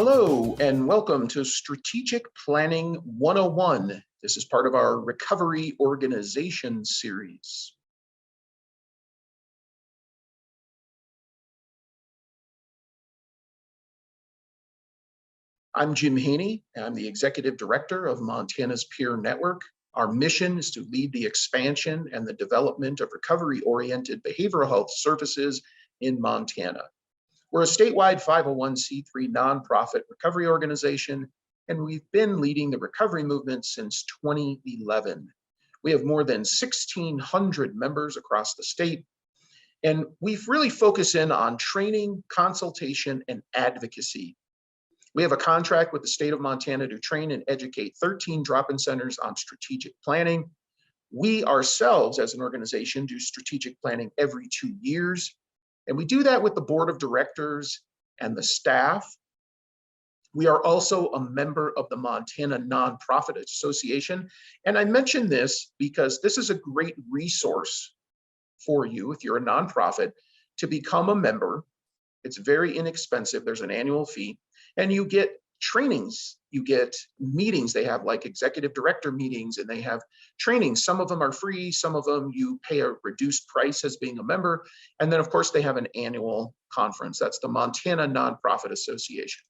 Hello, and welcome to Strategic Planning 101. This is part of our Recovery Organization series. I'm Jim Haney. I'm the Executive Director of Montana's Peer Network. Our mission is to lead the expansion and the development of recovery-oriented behavioral health services in Montana. We're a statewide 501c3 nonprofit recovery organization, and we've been leading the recovery movement since 2011. We have more than 1,600 members across the state, and we've really focused in on training, consultation, and advocacy. We have a contract with the state of Montana to train and educate 13 drop-in centers on strategic planning. We ourselves, as an organization, do strategic planning every 2 years. And we do that with the board of directors and the staff. We are also a member of the Montana Nonprofit Association. And I mention this because this is a great resource for you, if you're a nonprofit, to become a member. It's very inexpensive. There's an annual fee. And you get trainings, you get meetings. They have like executive director meetings, and they have trainings. Some of them are free, some of them you pay a reduced price as being a member. And then of course they have an annual conference. That's the Montana Nonprofit Association.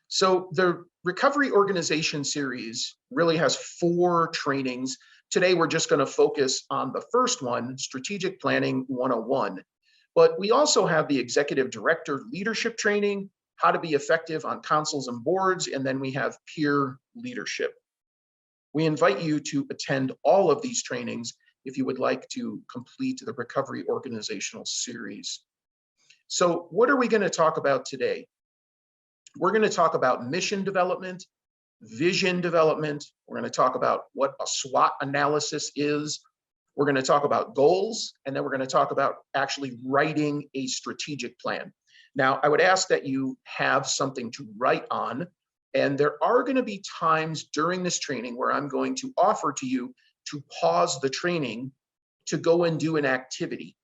So the Recovery Organization series really has 4 trainings. Today we're just going to focus on the first one, Strategic Planning 101. But we also have the Executive Director Leadership Training, how to be effective on councils and boards, and then we have peer leadership. We invite you to attend all of these trainings if you would like to complete the Recovery Organizational series. So what are we going to talk about today? We're going to talk about mission development, vision development. We're going to talk about what a SWOT analysis is. We're going to talk about goals, and then we're going to talk about actually writing a strategic plan. Now, I would ask that you have something to write on, and there are going to be times during this training where I'm going to offer to you to pause the training to go and do an activity.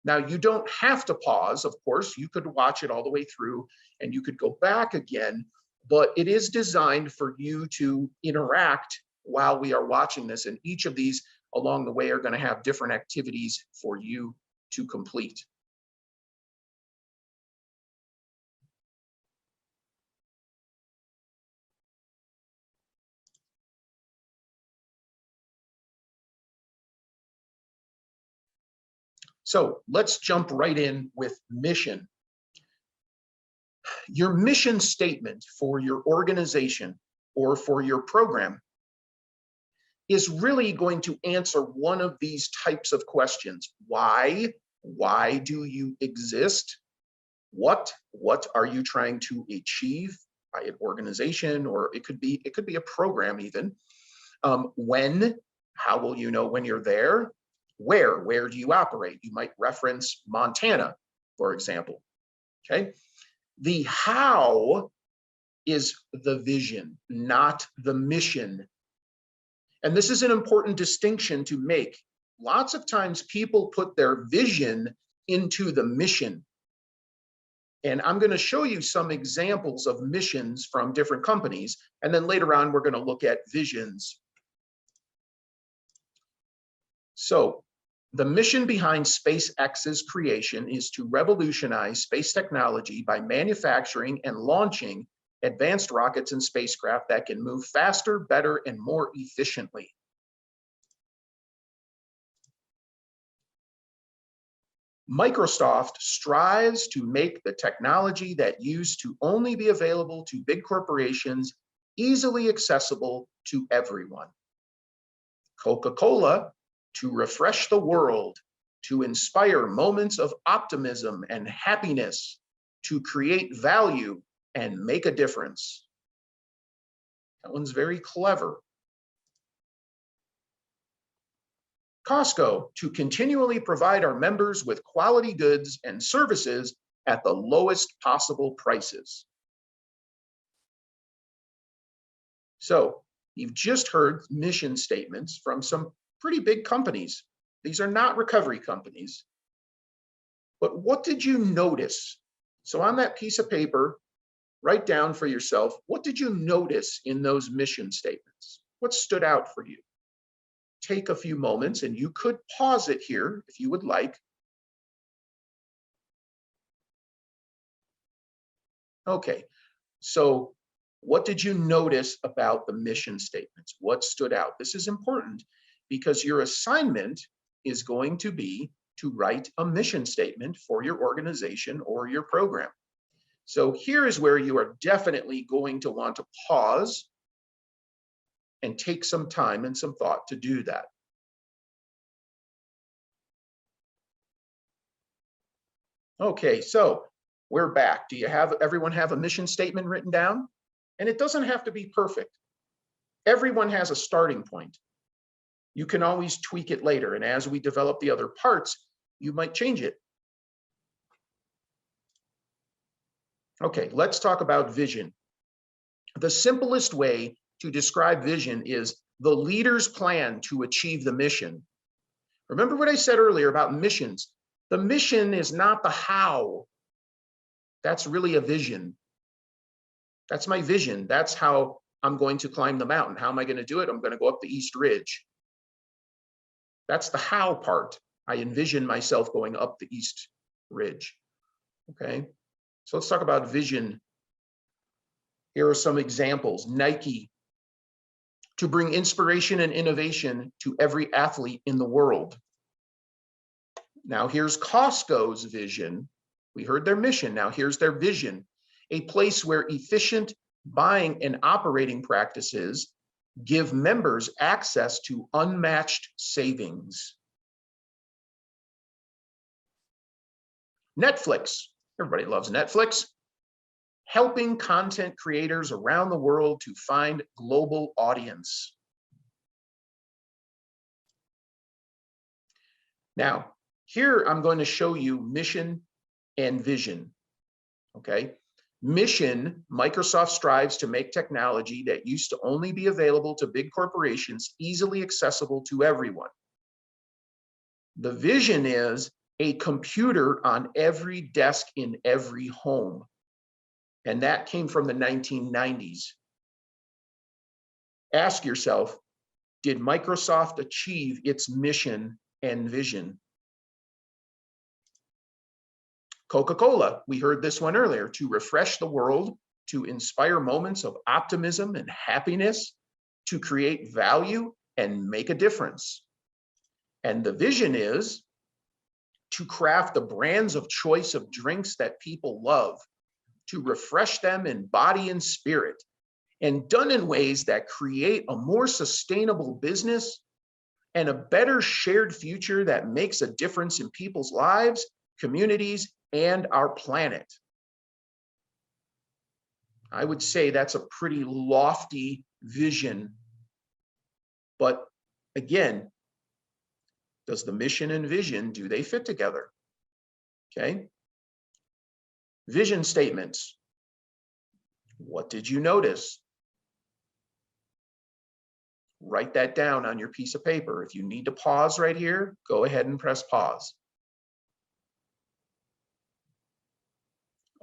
Now, you don't have to pause, of course. You could watch it all the way through, and you could go back again, but it is designed for you to interact while we are watching this, and each of these along the way are going to have different activities for you to complete. So let's jump right in with mission. Your mission statement for your organization or for your program is really going to answer one of these types of questions. Why? Why do you exist? What are you trying to achieve by an organization, or it could be a program even. When? How will you know when you're there? Where do you operate? You might reference Montana, for example. Okay. The how is the vision, not the mission. And this is an important distinction to make. Lots of times people put their vision into the mission. And I'm going to show you some examples of missions from different companies. And then later on, we're going to look at visions. So the mission behind SpaceX's creation is to revolutionize space technology by manufacturing and launching advanced rockets and spacecraft that can move faster, better, and more efficiently. Microsoft strives to make the technology that used to only be available to big corporations easily accessible to everyone. Coca-Cola, to refresh the world, to inspire moments of optimism and happiness, to create value and make a difference. That one's very clever. Costco, to continually provide our members with quality goods and services at the lowest possible prices. So you've just heard mission statements from some pretty big companies. These are not recovery companies. But what did you notice? So on that piece of paper, write down for yourself, what did you notice in those mission statements? What stood out for you? Take a few moments, and you could pause it here if you would like. Okay, so what did you notice about the mission statements? What stood out? This is important because your assignment is going to be to write a mission statement for your organization or your program. So here is where you are definitely going to want to pause and take some time and some thought to do that. Okay, so we're back. Do you have everyone have a mission statement written down? And it doesn't have to be perfect. Everyone has a starting point. You can always tweak it later, and as we develop the other parts, you might change it. Okay, let's talk about vision. The simplest way to describe vision is the leader's plan to achieve the mission. Remember what I said earlier about missions. The mission is not the how. That's really a vision. That's my vision. That's how I'm going to climb the mountain. How am I going to do it? I'm going to go up the East Ridge. That's the how part. I envision myself going up the East Ridge. Okay, so let's talk about vision. Here are some examples. Nike, to bring inspiration and innovation to every athlete in the world. Now here's Costco's vision. We heard their mission. Now here's their vision. A place where efficient buying and operating practices give members access to unmatched savings. Netflix, everybody loves Netflix, helping content creators around the world to find global audience. Now, here I'm going to show you mission and vision, okay? Mission, Microsoft strives to make technology that used to only be available to big corporations easily accessible to everyone. The vision is a computer on every desk in every home. And that came from the 1990s. Ask yourself, did Microsoft achieve its mission and vision? Coca-Cola, we heard this one earlier, to refresh the world, to inspire moments of optimism and happiness, to create value and make a difference. And the vision is to craft the brands of choice of drinks that people love, to refresh them in body and spirit, and done in ways that create a more sustainable business and a better shared future that makes a difference in people's lives, communities, and our planet. I would say that's a pretty lofty vision. But again, does the mission and vision, do they fit together? Okay. Vision statements. What did you notice? Write that down on your piece of paper. If you need to pause right here, go ahead and press pause.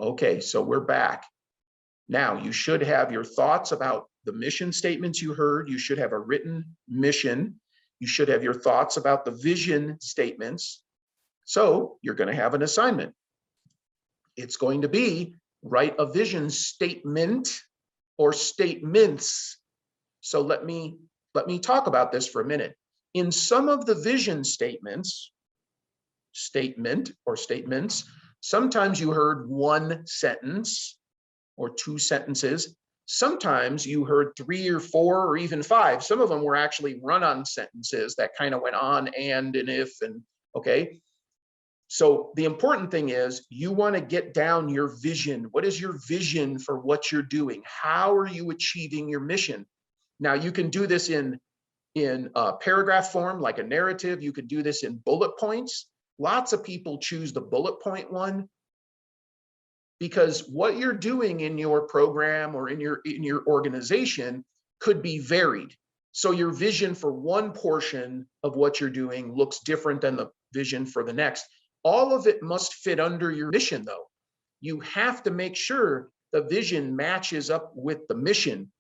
Okay, so we're back. Now you should have your thoughts about the mission statements you heard. You should have a written mission. You should have your thoughts about the vision statements. So you're going to have an assignment. It's going to be write a vision statement or statements. So let me talk about this for a minute. In some of the vision statements, statement or statements, sometimes you heard one sentence or two sentences. Sometimes you heard 3 or 4 or even 5. Some of them were actually run-on sentences that kind of went on and if and okay. So the important thing is you want to get down your vision. What is your vision for what you're doing? How are you achieving your mission? Now you can do this in paragraph form, like a narrative. You could do this in bullet points. Lots of people choose the bullet point one because what you're doing in your program or in your organization could be varied. So your vision for one portion of what you're doing looks different than the vision for the next. All of it must fit under your mission, though. You have to make sure the vision matches up with the mission.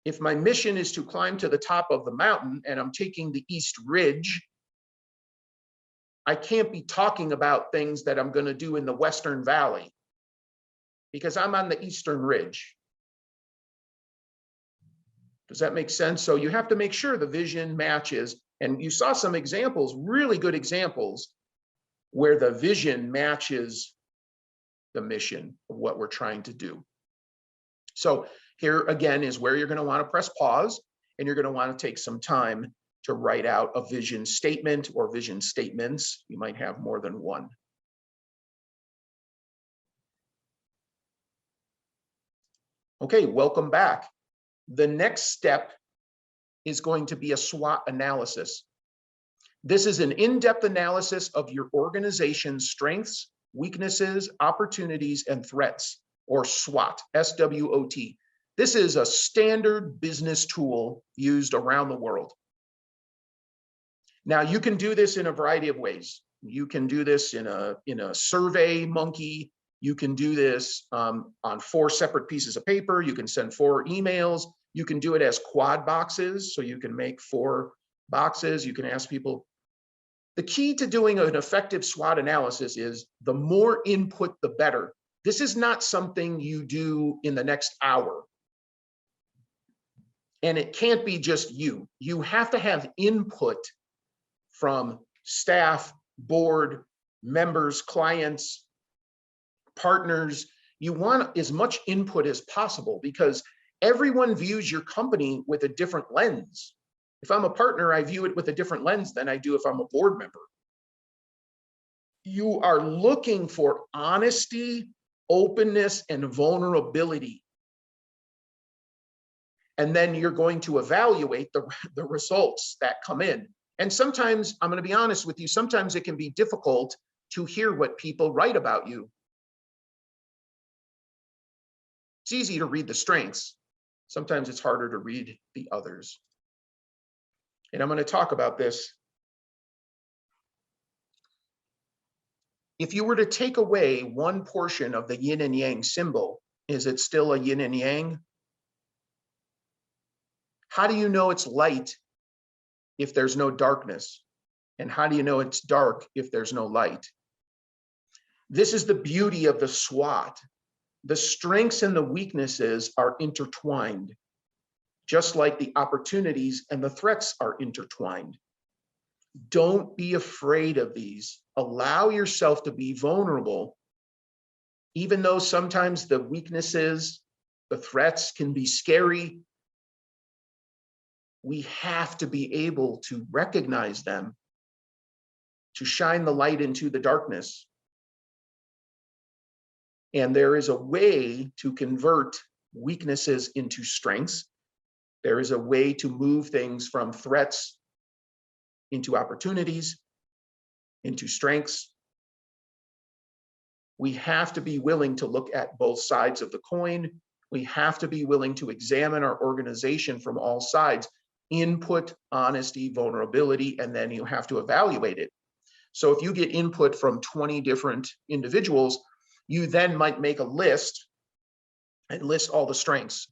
If my mission is to climb to the top of the mountain and I'm taking the East Ridge, I can't be talking about things that I'm going to do in the Western Valley because I'm on the Eastern Ridge. Does that make sense? So you have to make sure the vision matches. And you saw some examples, really good examples, where the vision matches the mission of what we're trying to do. So here again is where you're going to want to press pause, and you're going to want to take some time to write out a vision statement or vision statements. You might have more than one. Okay, welcome back. The next step is going to be a SWOT analysis. This is an in-depth analysis of your organization's strengths, weaknesses, opportunities, and threats, or SWOT, S-W-O-T. This is a standard business tool used around the world. Now, you can do this in a variety of ways. You can do this in a survey monkey. You can do this on 4 separate pieces of paper. You can send 4 emails. You can do it as quad boxes. So you can make 4 boxes. You can ask people. The key to doing an effective SWOT analysis is the more input, the better. This is not something you do in the next hour. And it can't be just you. You have to have input from staff, board, members, clients, partners. You want as much input as possible because everyone views your company with a different lens. If I'm a partner, I view it with a different lens than I do if I'm a board member. You are looking for honesty, openness, and vulnerability. And then you're going to evaluate the results that come in. And sometimes, I'm going to be honest with you, sometimes it can be difficult to hear what people write about you. It's easy to read the strengths. Sometimes it's harder to read the others. And I'm going to talk about this. If you were to take away one portion of the yin and yang symbol, is it still a yin and yang? How do you know it's light if there's no darkness? And how do you know it's dark if there's no light? This is the beauty of the SWOT. The strengths and the weaknesses are intertwined, just like the opportunities and the threats are intertwined. Don't be afraid of these. Allow yourself to be vulnerable, even though sometimes the weaknesses, the threats can be scary. We have to be able to recognize them, to shine the light into the darkness. And there is a way to convert weaknesses into strengths. There is a way to move things from threats into opportunities, into strengths. We have to be willing to look at both sides of the coin. We have to be willing to examine our organization from all sides. Input, honesty, vulnerability, and then you have to evaluate it. So if you get input from 20 different individuals, you then might make a list and list all the strengths,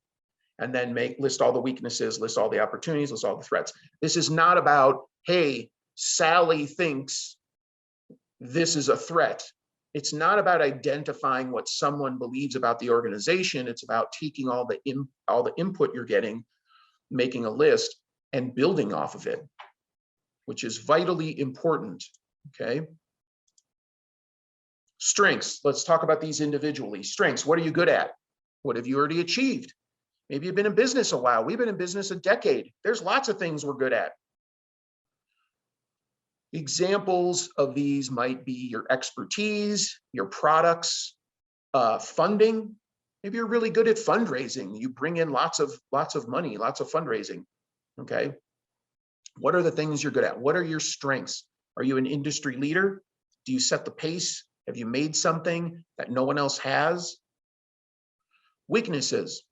and then list all the weaknesses, list all the opportunities, list all the threats. This is not about, hey, Sally thinks this is a threat. It's not about identifying what someone believes about the organization. It's about taking all the input you're getting, making a list, and building off of it, which is vitally important, okay? Strengths, let's talk about these individually. Strengths, what are you good at? What have you already achieved? Maybe you've been in business a while. We've been in business a decade. There's lots of things we're good at. Examples of these might be your expertise, your products, funding. Maybe you're really good at fundraising. You bring in lots of money, lots of fundraising, okay? What are the things you're good at? What are your strengths? Are you an industry leader? Do you set the pace? Have you made something that no one else has? Weaknesses.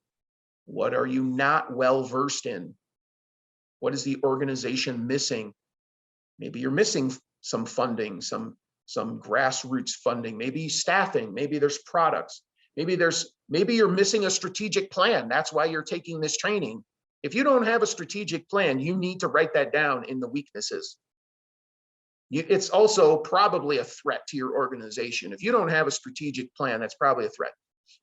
What are you not well versed in? What is the organization missing? Maybe you're missing some funding, some grassroots funding, maybe staffing, maybe there's products. Maybe you're missing a strategic plan. That's why you're taking this training. If you don't have a strategic plan, you need to write that down in the weaknesses. It's also probably a threat to your organization. If you don't have a strategic plan, that's probably a threat.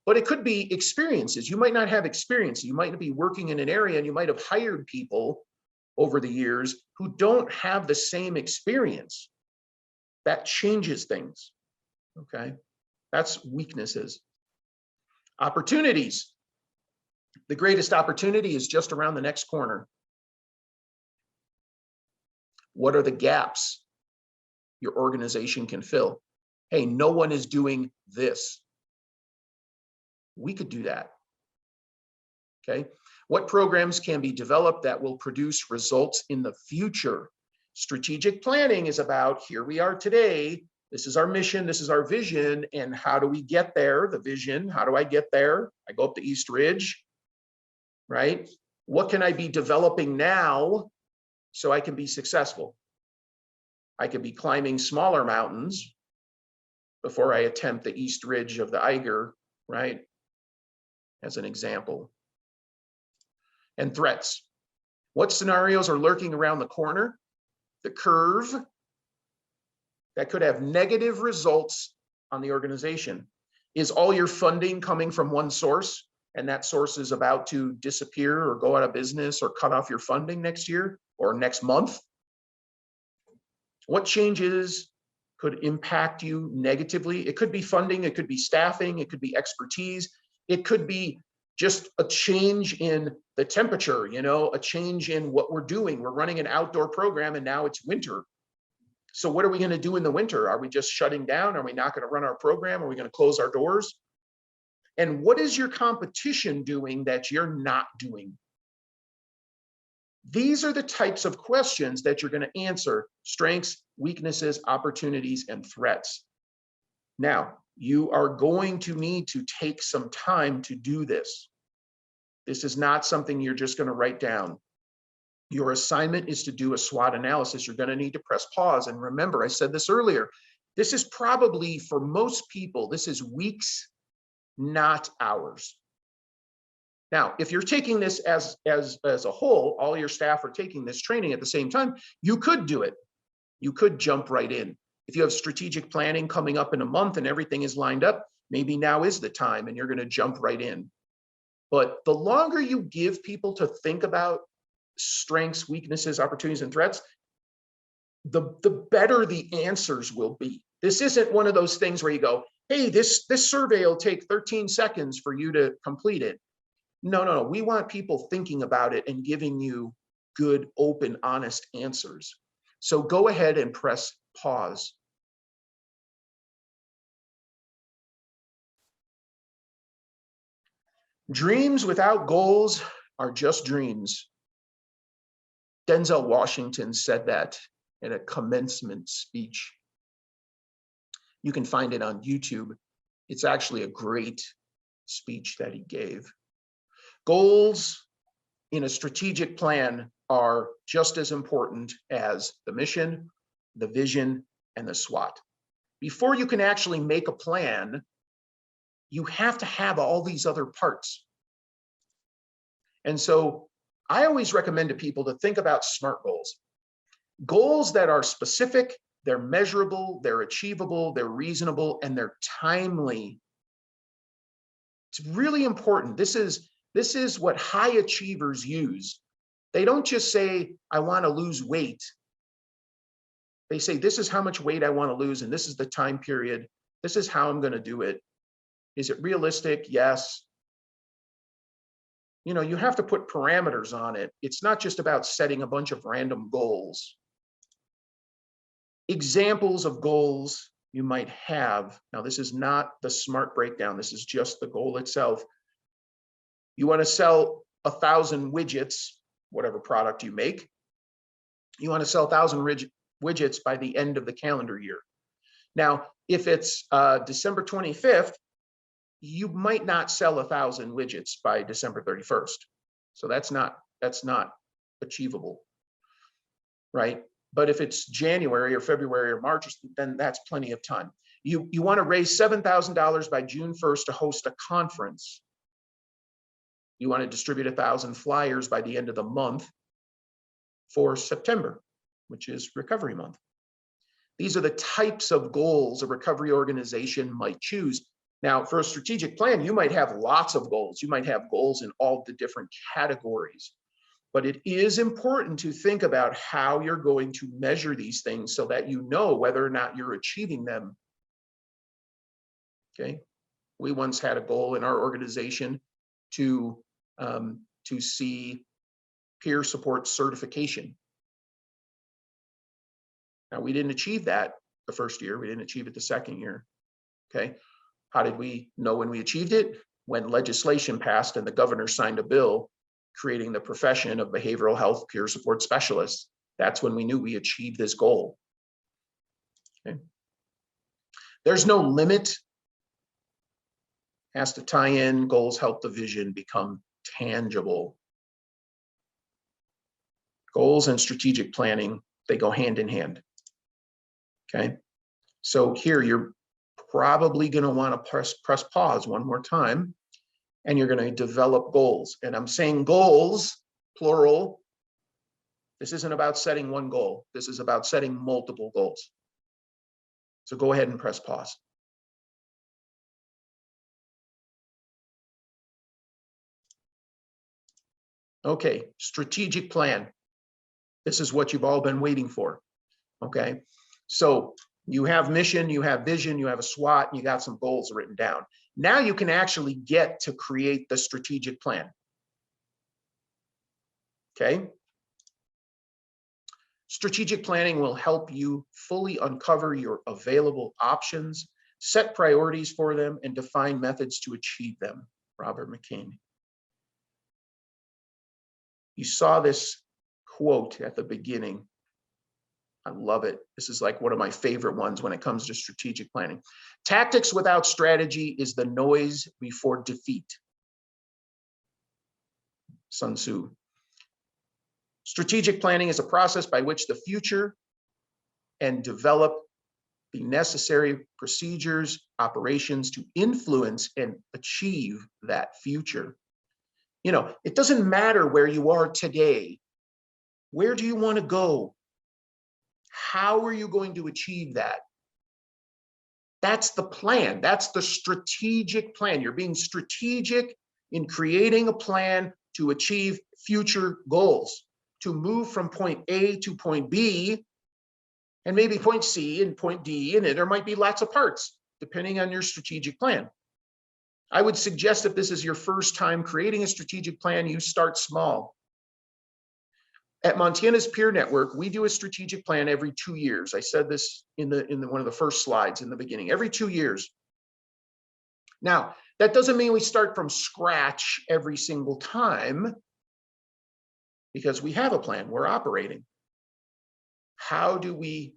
But it could be experiences. You might not have experience. You might be working in an area and you might have hired people over the years who don't have the same experience. That changes things, okay? That's weaknesses. Opportunities. The greatest opportunity is just around the next corner. What are the gaps your organization can fill? Hey, no one is doing this. We could do that, okay? What programs can be developed that will produce results in the future? Strategic planning is about, here we are today, this is our mission, this is our vision, and how do we get there? The vision, how do I get there? I go up to East Ridge, right? What can I be developing now so I can be successful? I could be climbing smaller mountains before I attempt the East Ridge of the Eiger, right? As an example. And threats. What scenarios are lurking around the corner? The curve that could have negative results on the organization. Is all your funding coming from one source and that source is about to disappear or go out of business or cut off your funding next year or next month? What changes could impact you negatively? It could be funding, it could be staffing, it could be expertise, it could be just a change in the temperature, a change in what we're doing. We're running an outdoor program and now it's winter. So what are we going to do in the winter? Are we just shutting down? Are we not going to run our program? Are we going to close our doors? And what is your competition doing that you're not doing? These are the types of questions that you're going to answer: strengths, weaknesses, opportunities, and threats. Now, you are going to need to take some time to do this. This is not something you're just going to write down. Your assignment is to do a SWOT analysis. You're going to need to press pause. And remember, I said this earlier, this is probably, for most people, this is weeks, not hours. Now, if you're taking this as a whole, all your staff are taking this training at the same time, you could do it. You could jump right in. If you have strategic planning coming up in a month and everything is lined up, maybe now is the time and you're going to jump right in. But the longer you give people to think about strengths, weaknesses, opportunities, and threats, the better the answers will be. This isn't one of those things where you go, hey, this survey will take 13 seconds for you to complete it. No. We want people thinking about it and giving you good, open, honest answers. So go ahead and press pause. Dreams without goals are just dreams. Denzel Washington said that in a commencement speech. You can find it on YouTube. It's actually a great speech that he gave. Goals in a strategic plan are just as important as the mission, the vision, and the SWOT. Before you can actually make a plan, you have to have all these other parts. And so I always recommend to people to think about SMART goals. Goals that are specific, they're measurable, they're achievable, they're reasonable, and they're timely. It's really important. This is what high achievers use. They don't just say, I want to lose weight. They say, this is how much weight I want to lose, and this is the time period. This is how I'm going to do it. Is it realistic? Yes. You have to put parameters on it. It's not just about setting a bunch of random goals. Examples of goals you might have. Now, this is not the SMART breakdown. This is just the goal itself. You want to sell 1,000 widgets, whatever product you make. You want to sell 1,000 widgets by the end of the calendar year. Now, if it's December 25th, you might not sell 1,000 widgets by December 31st. So that's not achievable, right? But if it's January or February or March, then that's plenty of time. You want to raise $7,000 by June 1st to host a conference. You want to distribute 1,000 flyers by the end of the month for September, which is Recovery Month. These are the types of goals a recovery organization might choose. Now, for a strategic plan, you might have lots of goals. You might have goals in all the different categories. But it is important to think about how you're going to measure these things so that you know whether or not you're achieving them. Okay. We once had a goal in our organization to see peer support certification. Now, we didn't achieve that the first year. We didn't achieve it the second year. Okay. How did we know when we achieved it? When legislation passed and the governor signed a bill creating the profession of behavioral health peer support specialists. That's when we knew we achieved this goal. Okay. There's no limit. Has to tie in, goals help the vision become tangible. Goals and strategic planning, they go hand in hand. Okay. So here you're probably going to want to press pause one more time, and you're going to develop goals. And I'm saying goals, plural. This isn't about setting one goal. This is about setting multiple goals. So go ahead and press pause. Okay, strategic plan. This is what you've all been waiting for. Okay, so you have mission, you have vision, you have a SWOT, and you got some goals written down. Now you can actually get to create the strategic plan. Okay. Strategic planning will help you fully uncover your available options, set priorities for them, and define methods to achieve them. Robert McCain. You saw this quote at the beginning. I love it. This is like one of my favorite ones when it comes to strategic planning. Tactics without strategy is the noise before defeat. Sun Tzu. Strategic planning is a process by which the future and develop the necessary procedures, operations to influence and achieve that future. You know, it doesn't matter where you are today. Where do you want to go? How are you going to achieve that? That's the plan. That's the strategic plan. You're being strategic in creating a plan to achieve future goals, to move from point A to point B, and maybe point C and point D, and there might be lots of parts depending on your strategic plan. I would suggest if this is your first time creating a strategic plan, you start small. At Montana's Peer Network, we do a strategic plan every 2 years. I said this in one of the first slides in the beginning, every 2 years. Now, that doesn't mean we start from scratch every single time, because we have a plan, we're operating. How do we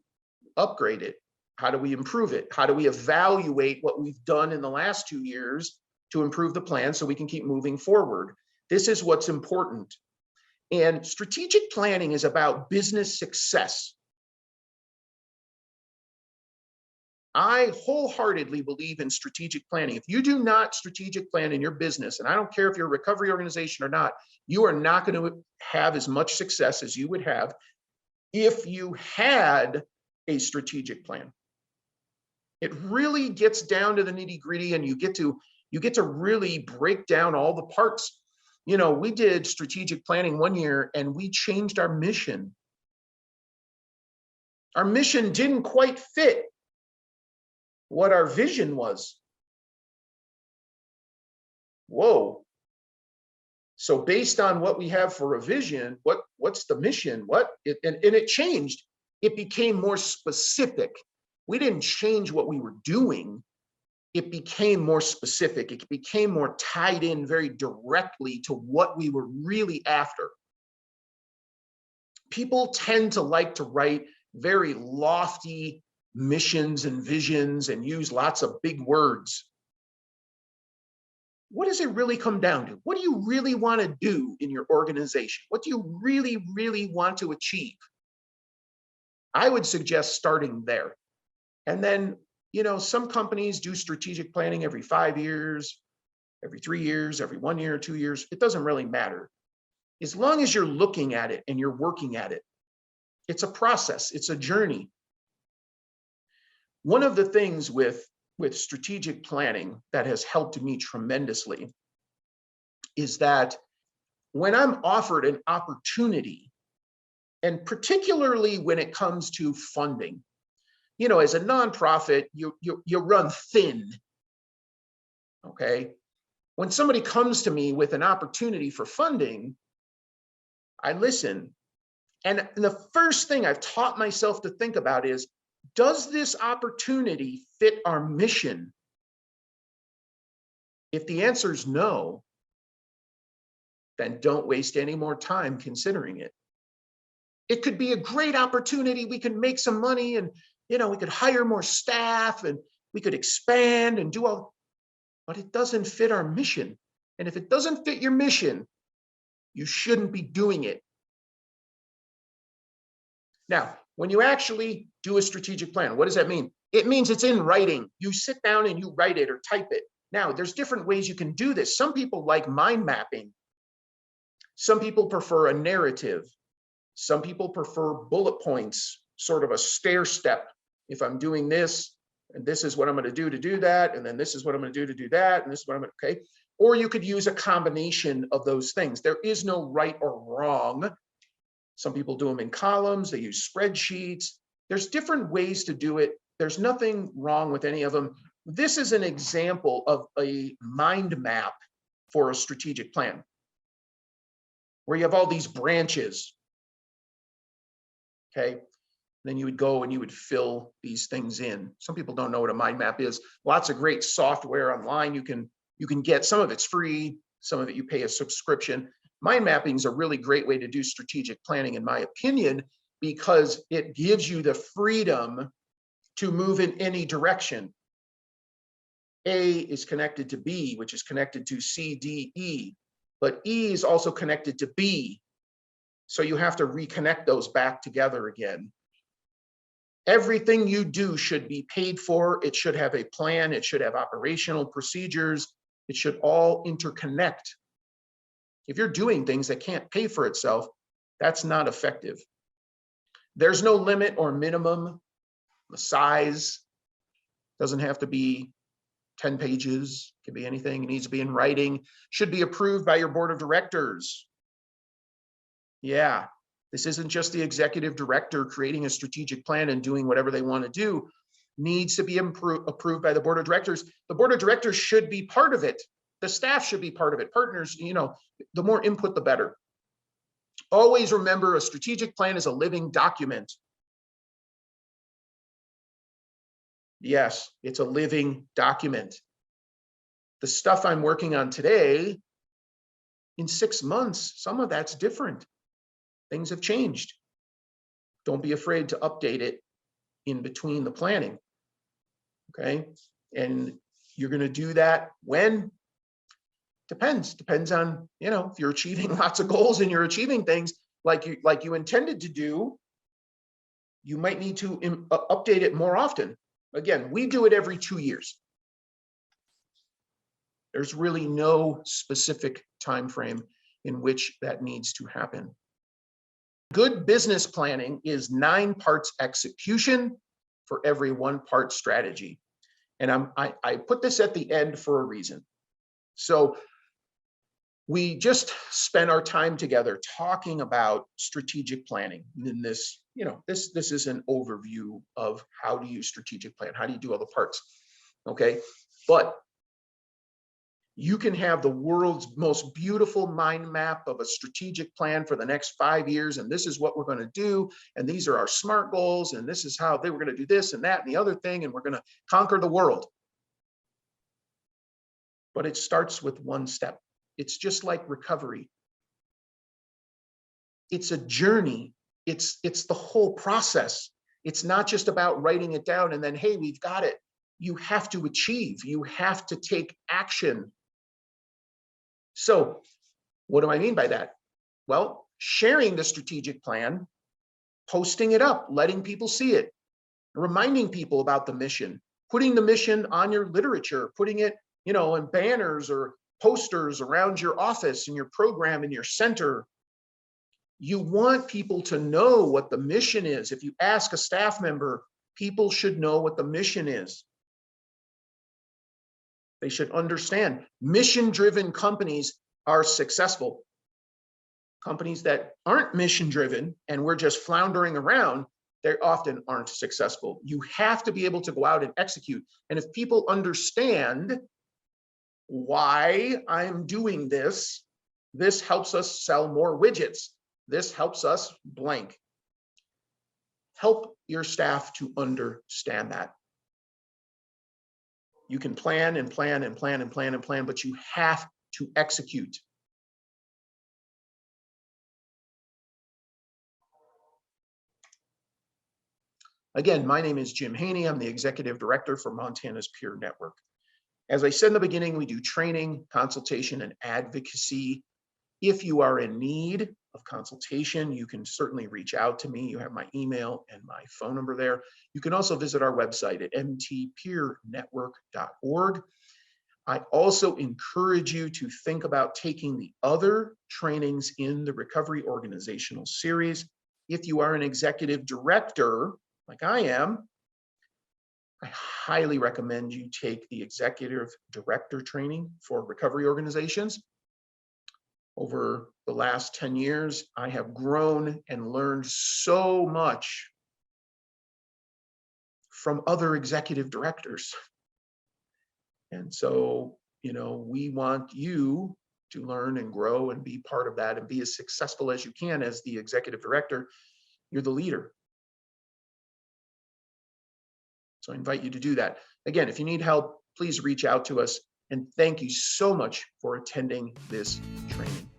upgrade it? How do we improve it? How do we evaluate what we've done in the last 2 years to improve the plan so we can keep moving forward? This is what's important. And strategic planning is about business success. I wholeheartedly believe in strategic planning. If you do not strategic plan in your business, and I don't care if you're a recovery organization or not, you are not going to have as much success as you would have if you had a strategic plan. It really gets down to the nitty-gritty, and you get to really break down all the parts. You know, we did strategic planning one year and we changed our mission. Our mission didn't quite fit what our vision was. Whoa. So based on what we have for a vision, what's the mission? And it changed. It became more specific. We didn't change what we were doing. It became more specific. It became more tied in very directly to what we were really after. People tend to like to write very lofty missions and visions and use lots of big words. What does it really come down to? What do you really want to do in your organization? What do you really, really want to achieve? I would suggest starting there. And then some companies do strategic planning every 5 years, every 3 years, every 1 year, 2 years. It doesn't really matter. As long as you're looking at it and you're working at it, it's a process, it's a journey. One of the things with strategic planning that has helped me tremendously is that when I'm offered an opportunity, and particularly when it comes to funding, as a nonprofit, you run thin, okay? When somebody comes to me with an opportunity for funding, I listen. And the first thing I've taught myself to think about is, does this opportunity fit our mission? If the answer is no, then don't waste any more time considering it. It could be a great opportunity. We can make some money and, we could hire more staff and we could expand and do all, but it doesn't fit our mission. And if it doesn't fit your mission, you shouldn't be doing it. Now, when you actually do a strategic plan, what does that mean? It means it's in writing. You sit down and you write it or type it. Now, there's different ways you can do this. Some people like mind mapping. Some people prefer a narrative. Some people prefer bullet points, sort of a stair step. If I'm doing this, and this is what I'm going to do that, and then this is what I'm going to do that, and this is what I'm going to, okay? Or you could use a combination of those things. There is no right or wrong. Some people do them in columns, they use spreadsheets. There's different ways to do it. There's nothing wrong with any of them. This is an example of a mind map for a strategic plan, where you have all these branches, okay? Then you would go and you would fill these things in. Some people don't know what a mind map is. Lots of great software online you can get. Some of it's free, some of it you pay a subscription. Mind mapping is a really great way to do strategic planning, in my opinion, because it gives you the freedom to move in any direction. A is connected to B, which is connected to C, D, E, but E is also connected to B. So you have to reconnect those back together again. Everything you do should be paid for. It should have a plan. It should have operational procedures. It should all interconnect. If you're doing things that can't pay for itself, that's not effective. There's no limit or minimum. The size doesn't have to be 10 pages. It can be anything. It needs to be in writing. Should be approved by your board of directors. Yeah, this isn't just the executive director creating a strategic plan and doing whatever they want to do. Needs to be approved by the board of directors. The board of directors should be part of it. The staff should be part of it. Partners, the more input, the better. Always remember, a strategic plan is a living document. Yes, it's a living document. The stuff I'm working on today, in 6 months, some of that's different. Things have changed. Don't be afraid to update it in between the planning. Okay. And you're going to do that when? Depends on, if you're achieving lots of goals and you're achieving things like you intended to do, you might need to update it more often. Again, we do it every 2 years. There's really no specific time frame in which that needs to happen. Good business planning is 9 parts execution for every 1 part strategy. And I put this at the end for a reason. So we just spent our time together talking about strategic planning. And this, this is an overview of how to use strategic plan. How do you do all the parts? Okay. But you can have the world's most beautiful mind map of a strategic plan for the next 5 years. And this is what we're going to do. And these are our SMART goals. And this is how they were going to do this and that and the other thing. And we're going to conquer the world. But it starts with 1 step. It's just like recovery. It's a journey. It's the whole process. It's not just about writing it down and then, hey, we've got it. You have to achieve. You have to take action. So what do I mean by that? Well, sharing the strategic plan, posting it up, letting people see it, reminding people about the mission, putting the mission on your literature, putting it, in banners or posters around your office, in your program, in your center. You want people to know what the mission is. If you ask a staff member, people should know what the mission is. They should understand. Mission-driven companies are successful. Companies that aren't mission-driven and we're just floundering around, they often aren't successful. You have to be able to go out and execute. And if people understand why I'm doing this, this helps us sell more widgets. This helps us blank. Help your staff to understand that. You can plan and plan and plan and plan and plan, but you have to execute. Again, my name is Jim Haney. I'm the Executive Director for Montana's Peer Network. As I said in the beginning, we do training, consultation, and advocacy. If you are in need of consultation, you can certainly reach out to me. You have my email and my phone number there. You can also visit our website at mtpeernetwork.org. I also encourage you to think about taking the other trainings in the Recovery Organizational Series. If you are an executive director, like I am, I highly recommend you take the executive director training for recovery organizations. Over the last 10 years, I have grown and learned so much from other executive directors. And so, we want you to learn and grow and be part of that and be as successful as you can as the executive director. You're the leader. So I invite you to do that. Again, if you need help, please reach out to us. And thank you so much for attending this training.